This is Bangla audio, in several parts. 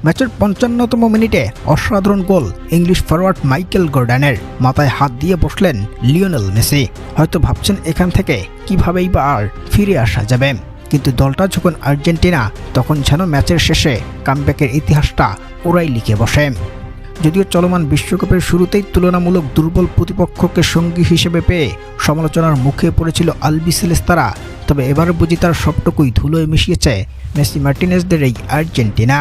ম্যাচের ৫৫তম মিনিটে অসাধারণ গোল ইংলিশ ফরওয়ার্ড মাইকেল গর্ডানের। মাথায় হাত দিয়ে বসলেন লিওনেল মেসি। হয়তো ভাবছেন এখান থেকে কিভাবেই বা আর ফিরে আসা যাবে, কিন্তু দলটা যখন আর্জেন্টিনা, তখন যেন ম্যাচের শেষে কামব্যাকের ইতিহাসটা ওরাই লিখে বসে। যদিও চলমান বিশ্বকাপের শুরুতেই তুলনামূলক দুর্বল প্রতিপক্ষকে সঙ্গী হিসেবে পেয়ে সমালোচনার মুখে পড়েছিল আলবিসেলেস্তারা, তবে এবার বুঝি তার সবটুকুই ধুলোয় মিশিয়েছে মেসি মার্টিনেজদের এই আর্জেন্টিনা।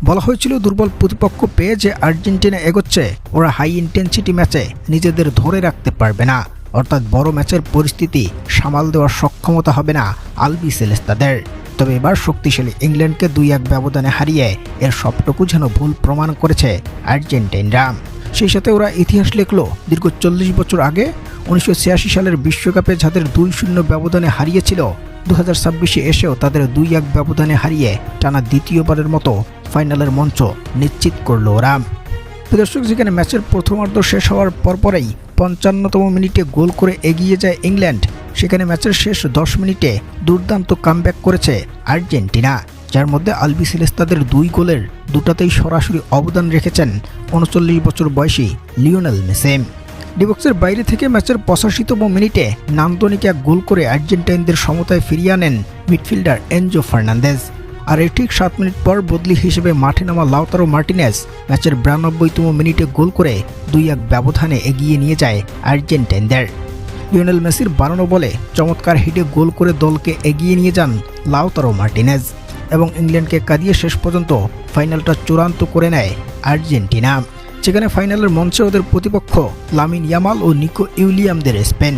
বলা হয়েছিল দুর্বল প্রতিপক্ষ পেয়ে যে আর্জেন্টিনা এগোচ্ছে, ওরা হাই ইন্টেন্সিটি ম্যাচে নিজেদের ধরে রাখতে পারবে না, অর্থাৎ বড় ম্যাচের পরিস্থিতি সামাল দেওয়ার সক্ষমতা হবে না আলবিসেলেস্তাদের। তবে এবার শক্তিশালী ইংল্যান্ডকে ২-১ ব্যবধানে হারিয়ে এর সবটুকু যেন ভুল প্রমাণ করেছে আর্জেন্টিনারা। সেই সাথে ওরা ইতিহাস লিখল দীর্ঘ ৪০ বছর আগে ১৯৮৬ সালের বিশ্বকাপে যাদের ২-০ ব্যবধানে হারিয়েছিল, ২০২৬-এ এসেও তাদের ২-১ ব্যবধানে হারিয়ে টানা দ্বিতীয়বারের মতো ফাইনালের মঞ্চ নিশ্চিত করল ওরা। দর্শক, যেখানে ম্যাচের প্রথমার্ধ শেষ হওয়ার পরপরেই ৫৫তম মিনিটে গোল করে এগিয়ে যায় ইংল্যান্ড, সেখানে ম্যাচের শেষ ১০ মিনিটে দুর্দান্ত কামব্যাক করেছে আর্জেন্টিনা, যার মধ্যে আলবিসেলেস্তাদের ২ গোলের দুটাতেই সরাসরি অবদান রেখেছেন ৩৯ বছর বয়সী লিওনেল মেসি। ডিবক্সের বাইরে থেকে ম্যাচের ৮৫তম মিনিটে নান্দনিক এক গোল করে আর্জেন্টাইনদের সমতায় ফিরিয়ে আনেন মিডফিল্ডার এনজো ফার্নান্দেজ। আর এর ঠিক ৭ মিনিট পর বদলি হিসেবে মাঠে নামা লাউতারো মার্টিনেজ ম্যাচের ৯২তম মিনিটে গোল করে ২-১ ব্যবধানে এগিয়ে নিয়ে যায় আর্জেন্টাইনদের। লিওনেল মেসির বানানো বলে চমৎকার হিটে গোল করে দলকে এগিয়ে নিয়ে যান লাউতারো মার্টিনেজ এবং ইংল্যান্ডকে কাঁদিয়ে শেষ পর্যন্ত ফাইনালটা চূড়ান্ত করে নেয় আর্জেন্টিনা। যেখানে ফাইনালের মঞ্চে ওদের প্রতিপক্ষ লামিন ইয়ামাল ও নিকো উইলিয়ামদের স্পেন।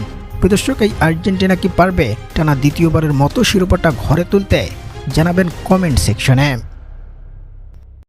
দর্শক, এই আর্জেন্টিনা কি পারবে টানা দ্বিতীয়বারের মতো শিরোপাটা ঘরে তুলতে? জানাবেন কমেন্ট সেকশনে।